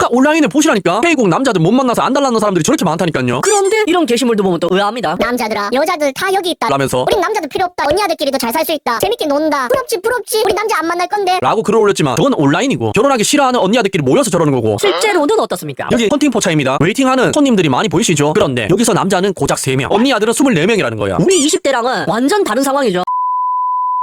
온라인에 보시라니까. K국 남자들 못 만나서 안달나는 사람들이 저렇게 많다니까요. 그런데 이런 게시물도 보면 또 의아합니다. 남자들아, 여자들 다 여기 있다 라면서 우린 남자들 필요 없다. 언니아들끼리도 잘 살 수 있다. 재밌게 논다. 부럽지. 우리 남자 안 만날 건데. 라고 글을 올렸지만 저건 온라인이고 결혼하기 싫어하는 언니아들끼리 모여서 저러는 거고. 실제로는 어떻습니까? 여기 헌팅 포차입니다. 웨이팅하는 손님들이 많이 보이시죠? 그런데 여기서 남자는 고작 3명, 언니아들은 24명이라는 거야. 우리 20대랑은 완전 다른 상황이죠.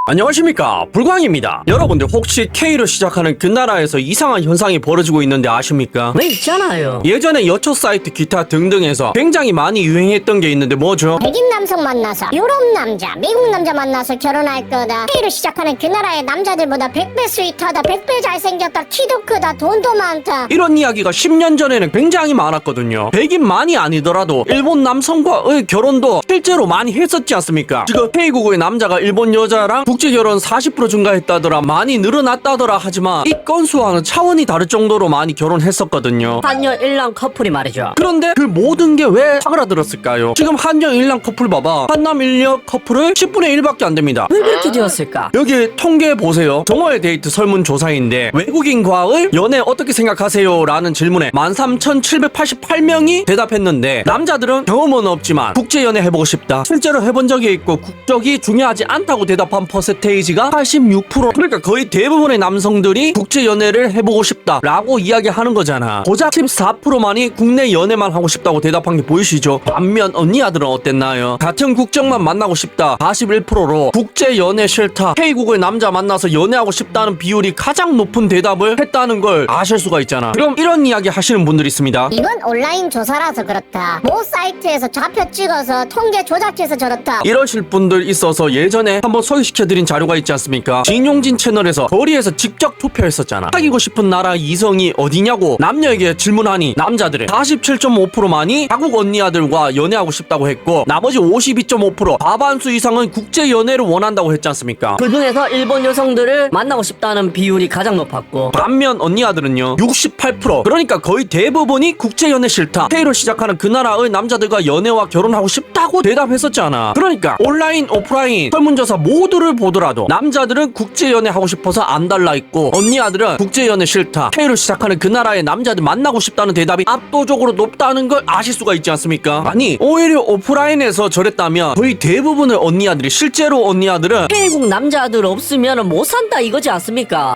안녕하십니까, 불광입니다. 여러분들 혹시 K로 시작하는 그 나라에서 이상한 현상이 벌어지고 있는데 아십니까? 왜 있잖아요. 예전에 여초 사이트 기타 등등에서 굉장히 많이 유행했던 게 있는데 뭐죠? 백인 남성 만나서 유럽 남자, 미국 남자 만나서 결혼할 거다. K로 시작하는 그 나라의 남자들보다 100배 스윗하다, 100배 잘생겼다, 키도 크다, 돈도 많다. 이런 이야기가 10년 전에는 굉장히 많았거든요. 백인만이 아니더라도 일본 남성과의 결혼도 실제로 많이 했었지 않습니까? 지금 K국의 남자가 일본 여자랑 국제결혼 40% 증가했다더라, 많이 늘어났다더라 하지만 이 건수와는 차원이 다를 정도로 많이 결혼했었거든요. 한여 일남 커플이 말이죠. 그런데 그 모든 게 왜 사그라들었을까요? 지금 한여 일남 커플 봐봐. 한남 일녀 커플을 10분의 1밖에 안 됩니다. 왜 그렇게 되었을까? 여기 통계 보세요. 정오의 데이트 설문조사인데 외국인과의 연애 어떻게 생각하세요? 라는 질문에 13,788명이 대답했는데 남자들은 경험은 없지만 국제연애 해보고 싶다, 실제로 해본 적이 있고 국적이 중요하지 않다고 대답한 퍼센테이지가 86%. 그러니까 거의 대부분의 남성들이 국제연애를 해보고 싶다 라고 이야기하는 거잖아. 고작 14%만이 국내 연애만 하고 싶다고 대답한 게 보이시죠? 반면 언니아들은 어땠나요? 같은 국적만 만나고 싶다 41%로 국제연애 싫다, K국의 남자 만나서 연애하고 싶다는 비율이 가장 높은 대답을 했다는 걸 아실 수가 있잖아. 그럼 이런 이야기 하시는 분들이 있습니다. 이건 온라인 조사라서 그렇다. 모 사이트에서 좌표 찍어서 통계 조작해서 저렇다. 이러실 분들 있어서 예전에 한번 소개시켜드린 자료가 있지 않습니까? 진용진 채널에서 거리에서 직접 투표했었잖아. 사귀고 싶은 나라 이성이 어디냐고 남녀에게 질문하니 남자들의 47.5%만이 자국 언니아들과 연애하고 싶다고 했고 나머지 52.5%, 과반수 이상은 국제연애를 원한다고 했지 않습니까? 그 중에서 일본 여성들을 만나고 싶다는 비율이 가장 높았고, 반면 언니아들은요 68%. 그러니까 거의 대부분이 국제연애 싫다, K로 시작하는 그 나라의 남자들과 연애와 결혼하고 싶다고 대답했었잖아. 그러니까 온라인 오프라인 설문조사 모두를 보더라도 남자들은 국제연애 하고 싶어서 안 달라있고 언니아들은 국제연애 싫다, K로 시작하는 그 나라의 남자들 만나고 싶다는 대답이 압도적으로 높다는 걸 아실 수가 있지 않습니까? 아니 오히려 오프라인에서 저랬다면 거의 대부분의 언니아들이, 실제로 언니아들은 K국 남자들 없으면 못 산다 이거지 않습니까?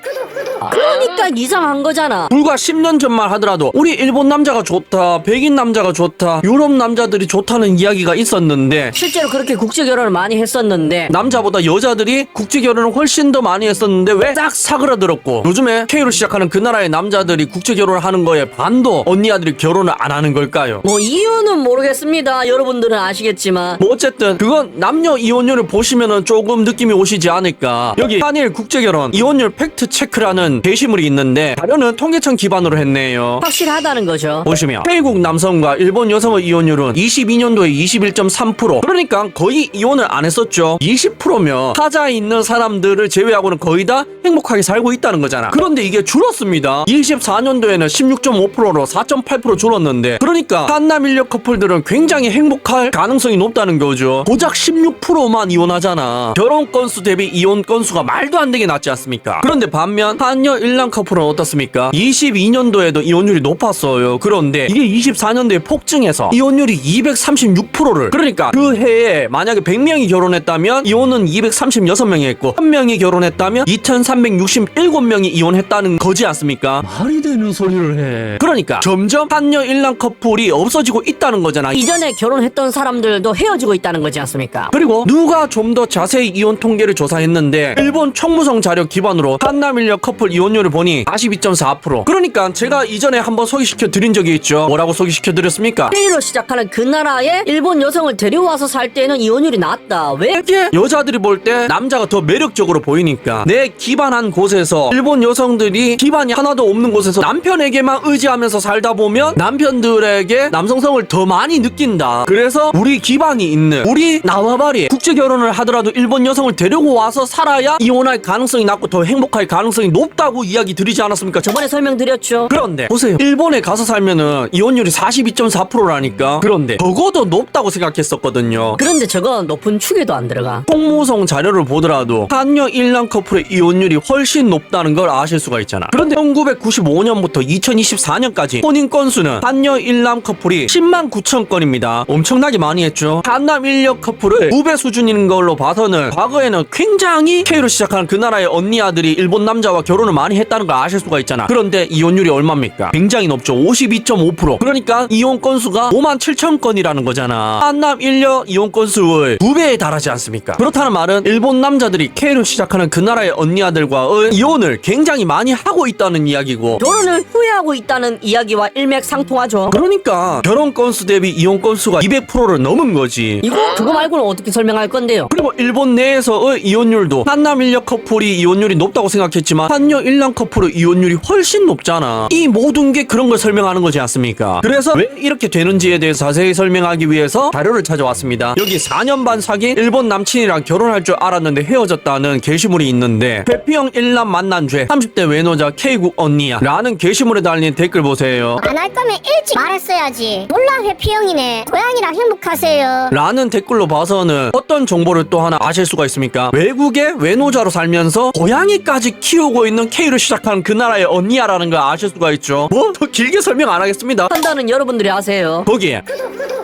그러니까 이상한 거잖아. 불과 10년 전만 하더라도 우리 일본 남자가 좋다, 백인 남자가 좋다, 유럽 남자들이 좋다는 이야기가 있었는데 실제로 그렇게 국제결혼을 많이 했었는데 남자보다 여자들이 국제결혼을 훨씬 더 많이 했었는데 왜 딱 사그라들었고 요즘에 K로 시작하는 그 나라의 남자들이 국제결혼을 하는 거에 반도 언니아들이 결혼을 안 하는 걸까요? 뭐 이유는 모르겠습니다. 여러분들은 아시겠지만 뭐 어쨌든 그건 남녀 이혼율을 보시면은 조금 느낌이 오시지 않을까. 여기 한일 국제결혼 이혼율 팩트 체크라는 게시물이 있는데 자료는 통계청 기반으로 했네요. 확실하다는 거죠. 보시면 K국 남성과 일본 여성의 이혼율은 22년도에 21.3%. 그러니까 거의 이혼을 안 했었죠. 20%면 타자에 있는 사람들을 제외하고는 거의 다 행복하게 살고 있다는 거잖아. 그런데 이게 줄었습니다. 24년도에는 16.5%로 4.8% 줄었는데, 그러니까 한남 일녀 커플들은 굉장히 행복할 가능성이 높다는 거죠. 고작 16%만 이혼하잖아. 결혼 건수 대비 이혼 건수가 말도 안 되게 낮지 않습니까? 그런데 반면 한여 일남 커플은 어떻습니까? 22년도에도 이혼율이 높았어요. 그런데 이게 24년도에 폭증해서 이혼율이 236%를, 그러니까 그 해에 만약에 100명이 결혼했다면 이혼은 236명이 했고 1000명이 결혼했다면 2367명이 이혼했다는 거지 않습니까? 말이 되는 소리를 해. 그러니까 점점 한여 일남 커플이 없어지고 있다는 거잖아. 이전에 결혼했던 사람들도 헤어지고 있다는 거지 않습니까? 그리고 누가 좀 더 자세히 이혼 통계를 조사했는데 일본 총무성 자료 기반으로 한남 일녀 커플 이혼율을 보니 42.4%. 그러니까 제가 이전에 한번 소개시켜 드린 적이 있죠. 뭐라고 소개시켜 드렸습니까? K로 시작하는 그 나라에 일본 여성을 데려와서 살 때는 이혼율이 낮다. 왜? 이게 여자들이 볼 때 남자가 더 매력적으로 보이니까 내 기반한 곳에서, 일본 여성들이 기반이 하나도 없는 곳에서 남편에게만 의지하면서 살다 보면 남편들에게 남성성을 더 많이 느낀다. 그래서 우리 기반이 있는, 우리 나와바리 국제 결혼을 하더라도 일본 여성을 데리고 와서 살아야 이혼할 가능성이 낮고 더 행복할 가능성이 높다고 이야기 드리지 않았습니까? 저번에 설명드렸죠. 그런데 보세요. 일본에 가서 살면은 이혼율이 42.4%라니까. 그런데 적어도 높다고 생각했었거든요. 그런데 저건 높은 축에도 안 들어가. 총무성 자료를 보더라도 한여 일남 커플의 이혼율이 훨씬 높다는 걸 아실 수가 있잖아. 그런데 1995년부터 2024년까지 혼인 건수는 한여 일남 커플이 10만 9천 건입니다. 엄청나게 많이 했죠. 한남 일녀 커플을 2배 수준인 걸로 봐서는 과거에는 굉장히 K로 시작하는 그 나라의 언니 아들이 일본 남자와 결혼을 많이 했다는 걸 아실 수가 있잖아. 그런데 이혼율이 얼마입니까? 굉장히 높죠. 52.5%. 그러니까 이혼 건수가 5만 7천 건이라는 거잖아. 한남 일녀 이혼 건수의 2배에 달하지 않습니까? 그렇다는 말은 일본 남자들이 K로 시작하는 그 나라의 언니 아들과의 이혼을 굉장히 많이 하고 있다는 이야기고, 결혼을 후회하고 있다는 이야기와 일맥상통하죠. 그러니까 결혼 건수 대비 이혼 건수가 200%를 넘은 거지. 그거 말고는 어떻게 설명할 건데요? 그리고 일본 내에서의 이혼율도 한남 일녀 커플이 이혼율이 높다고 생각했지만 한여 일남 커플의 이혼율이 훨씬 높잖아. 이 모든 게 그런 걸 설명하는 거지 않습니까? 그래서 왜 이렇게 되는지에 대해서 자세히 설명하기 위해서 자료를 찾아왔습니다. 여기 4년 반 사귄 일본 남친이랑 결혼할 줄 알았는데 헤어졌다는 게시물이 있는데, 회피형 일남 만난 죄 30대 외노자 K국 언니야 라는 게시물에 달린 댓글 보세요. 안 할 거면 일찍 말했어야지. 몰라 회피형이네. 고양이랑 행복하세요. 라는 댓글로 봐서는 어떤 정보를 또 하나 아실 수가 있습니까? 외국에 외노자로 살면서 고양이까지 키우고 있는 K로 시작하는 그 나라의 언니야라는 걸 아실 수가 있죠. 뭐 더 길게 설명 안 하겠습니다. 판단은 여러분들이 아세요. 거기에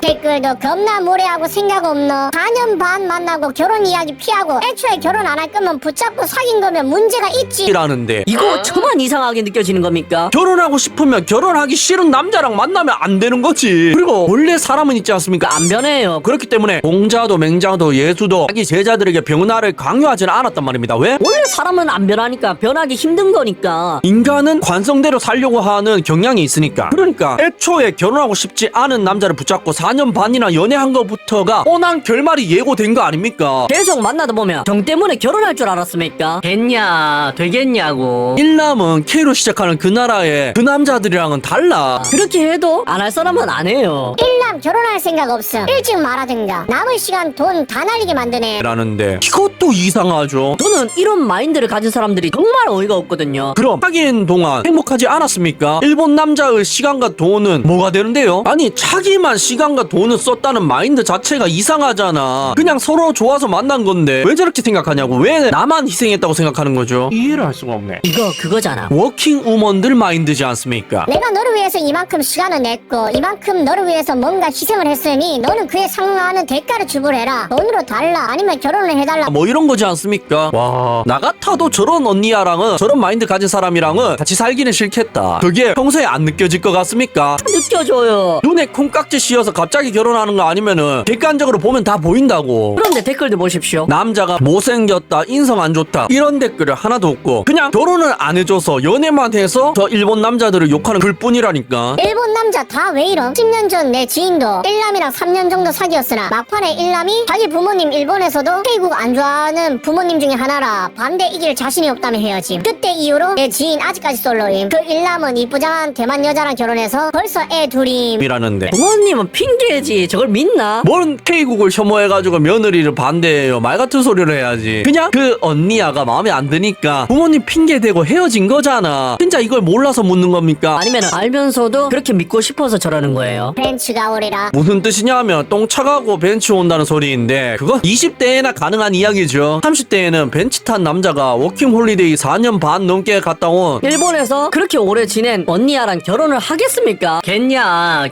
댓글도 겁나 무례하고 생각 없노. 4년 반 만나고 결혼 이야기 피하고 애초에 결혼 안 할 거면 붙잡고 사귄 거면 문제가 있지. 라는데, 이거 저만 이상하게 느껴지는 겁니까? 결혼하고 싶으면 결혼하기 싫은 남자랑 만나면 안 되는 거지. 그리고 원래 사람은 있지 않습니까? 안 변해요. 그렇기 때문에 공자도 맹자도 예수도 자기 제자들에게 병나를 강요하지는 않았단 말입니다. 왜? 원래 사람은 안 변하니까 변하기 힘든 거니까. 인간은 관성대로 살려고 하는 경향이 있으니까. 그러니까 애초에 결혼하고 싶지 않은 남자를 붙잡고 4년 반이나 연애한 것부터가 뻔한 결말이 예고된 거 아닙니까? 계속 만나다 보면 정 때문에 결혼할 줄 알았습니까? 됐냐 되겠냐고. 일남은 K로 시작하는 그 나라의 그 남자들이랑은 달라. 그렇게 해도 안 할 사람은 안 해요. 일남 결혼할 생각 없음. 일찍 말하든가. 남은 시간 돈 다 날리게 만드네. 라는데 이것도 이상하죠. 저는 이런 마인드를 가진 사람들이 정말 어이가 없거든요. 그럼 사귄 동안 행복하지 않았습니까? 일본 남자의 시간과 돈은 뭐가 되는데요? 아니 자기만 시간과 돈을 썼다는 마인드 자체가 이상하잖아. 그냥 서로 좋아서 만난 건데 왜 저렇게 생각하냐고. 왜 나만 희생했다고 생각하는 거죠? 이해를 할 수가 없네. 이거 그거잖아. 워킹 우먼들 마인드지 않습니까? 내가 너를 위해서 이만큼 시간을 냈고 이만큼 너를 위해서 뭔가 희생을 했으니 너는 그에 상응하는 대가를 지불해라. 돈으로 달라. 아니면 결혼을 해달라. 뭐 이런 거지 않습니까? 와, 나 같아도 저런 언니야랑은 저런 마인드 가진 사람이랑은 같이 살기는 싫겠다. 그게 평소에 안 느껴질 것 같습니까? 느껴져요. 눈에 콩깍지 씌어서 갑자기 결혼하는 거 아니면은 객관적으로 보면 다 보인다고. 그런데 댓글도 보십시오. 남자가 못생겼다, 인성 안 좋다 이런 댓글을 하나도 없고 그냥 결혼을 안 해줘서 연애만 해서 저 일본 남자들을 욕하는 글뿐이라니까. 일본 남자 다 왜 이럼? 10년 전 내 지인도 일남이랑 3년 정도 사귀었으나 막판에 일남이 자기 부모님 일본에서도 K국 안 좋아하는 부모님 중에 하나라 반대 이길 자신이 없다며 헤어짐. 그때 이후로 내 지인 아직까지 솔로임. 그 일남은 이쁘장한 대만 여자랑 결혼해서 벌써 애 둘임. 이라는데 부모님은 핑계지. 저걸 믿나? 뭔 K국을 혐오해가지고 며느리를 반대해요. 말 같은 소리를 해야지. 그냥 그 언니야가 마음에 안 드니까 부모님 핑계대고 헤어진 거잖아. 진짜 이걸 몰라서 묻는 겁니까? 아니면 알면서도 그렇게 믿고 싶어서 저러는 거예요. 벤츠가 오리라. 무슨 뜻이냐면 똥 차가고 벤츠 온다는 소리인데 그건 20대에나 가능한 이야기죠. 30대에는 벤츠 탄 남자가 워킹홀리데이 4년 반 넘게 갔다 온 일본에서 그렇게 오래 지낸 언니야랑 결혼을 하겠습니까?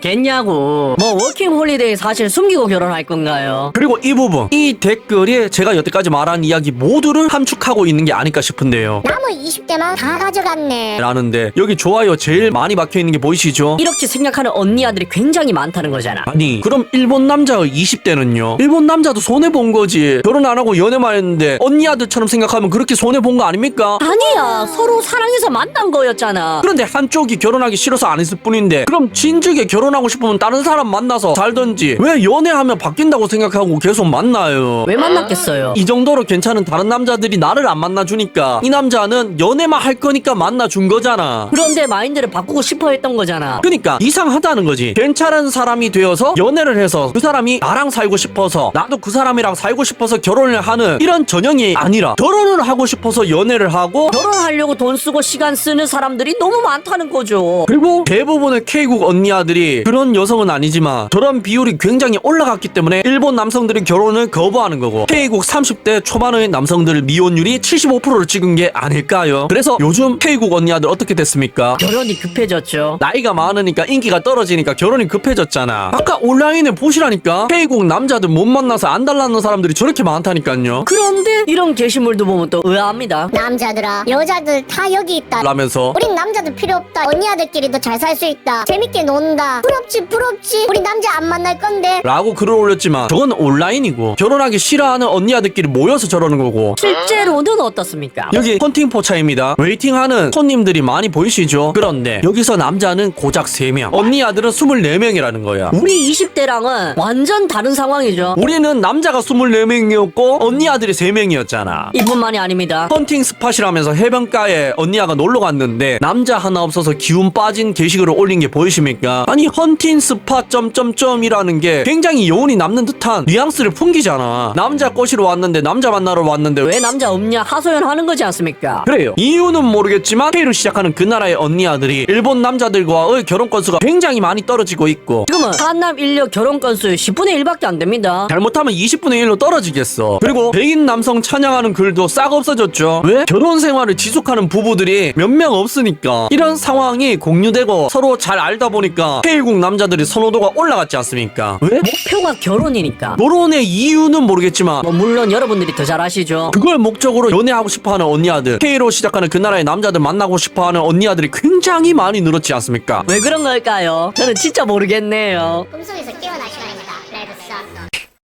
겠냐고. 뭐 워킹홀리데이 사실 숨기고 결혼할 건가요? 그리고 이 부분 이 댓글에 제가 여태까지 말한 이야기 모두를 함축하고 있는 게 아닐까 싶은데요. 남은 20대만 다 가져갔네. 라는데 여기 좋아요 제일 많이 박혀있는 게 보이시죠? 이렇게 생각하는 언니야들이 굉장히 많다는 거잖아. 아니 그럼 일본 남자의 20대는요? 일본 남자도 손해본 거지. 결혼 안 하고 연애만 했는데 언니 아들처럼 생각하면 그렇게 손해본 거 아닙니까? 아니야, 서로 사랑해서 만난 거였잖아. 그런데 한쪽이 결혼하기 싫어서 안 했을 뿐인데 그럼 진즉에 결혼하고 싶으면 다른 사람 만나서 만나서 살던지 왜 연애하면 바뀐다고 생각하고 계속 만나요? 왜 만났겠어요? 이 정도로 괜찮은 다른 남자들이 나를 안 만나주니까 이 남자는 연애만 할 거니까 만나준 거잖아. 그런데 마인드를 바꾸고 싶어 했던 거잖아. 그러니까 이상하다는 거지. 괜찮은 사람이 되어서 연애를 해서 그 사람이 나랑 살고 싶어서 나도 그 사람이랑 살고 싶어서 결혼을 하는 이런 전형이 아니라 결혼을 하고 싶어서 연애를 하고 결혼하려고 돈 쓰고 시간 쓰는 사람들이 너무 많다는 거죠. 그리고 대부분의 K국 언니 아들이 그런 여성은 아니지만 저런 비율이 굉장히 올라갔기 때문에 일본 남성들이 결혼을 거부하는 거고 K국 30대 초반의 남성들 미혼율이 75%를 찍은 게 아닐까요? 그래서 요즘 K국 언니 아들 어떻게 됐습니까? 결혼이 급해졌죠. 나이가 많으니까 인기가 떨어지니까 결혼이 급해졌잖아. 아까 온라인에 보시라니까 K국 남자들 못 만나서 안 달라는 사람들이 저렇게 많다니까요. 그런데 이런 게시물도 보면 또 의아합니다. 남자들아 여자들 다 여기 있다. 라면서 우린 남자들 필요 없다. 언니 아들끼리도 잘 살 수 있다. 재밌게 논다. 부럽지 부럽지. 우리 남자 안 만날 건데. 라고 글을 올렸지만 저건 온라인이고 결혼하기 싫어하는 언니 아들끼리 모여서 저러는 거고 실제로는 어떻습니까? 여기 헌팅 포차입니다. 웨이팅하는 손님들이 많이 보이시죠? 그런데 여기서 남자는 고작 3명 언니 아들은 24명이라는 거야. 우리 20대랑은 완전 다른 상황이죠. 우리는 남자가 24명이었고 언니 아들이 3명이었잖아. 이뿐만이 아닙니다. 헌팅 스팟이라면서 해변가에 언니야가 놀러 갔는데 남자 하나 없어서 기운 빠진 게시글을 올린 게 보이십니까? 아니 헌팅 스팟 점점점이라는 게 굉장히 여운이 남는 듯한 뉘앙스를 풍기잖아. 남자 꼬시러 왔는데 남자 만나러 왔는데 왜 남자 없냐 하소연하는 거지 않습니까? 그래요. 이유는 모르겠지만 K로 시작하는 그 나라의 언니 아들이 일본 남자들과의 결혼 건수가 굉장히 많이 떨어지고 있고 지금은 한남 인력 결혼 건수 10분의 1밖에 안 됩니다. 잘못하면 20분의 1로 떨어지겠어. 그리고 백인 남성 찬양하는 글도 싹 없어졌죠. 왜? 결혼 생활을 지속하는 부부들이 몇 명 없으니까. 이런 상황이 공유되고 서로 잘 알다 보니까 K국 남자들이 선호도가 올라갔지 않습니까? 왜? 목표가 결혼이니까. 결혼의 이유는 모르겠지만 뭐 물론 여러분들이 더 잘 아시죠. 그걸 목적으로 연애하고 싶어하는 언니 아들, K로 시작하는 그 나라의 남자들 만나고 싶어하는 언니 아들이 굉장히 많이 늘었지 않습니까? 왜 그런 걸까요? 저는 진짜 모르겠네요. 꿈속에서 깨어날 시간입니다. 레드 사.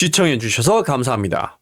시청해주셔서 감사합니다.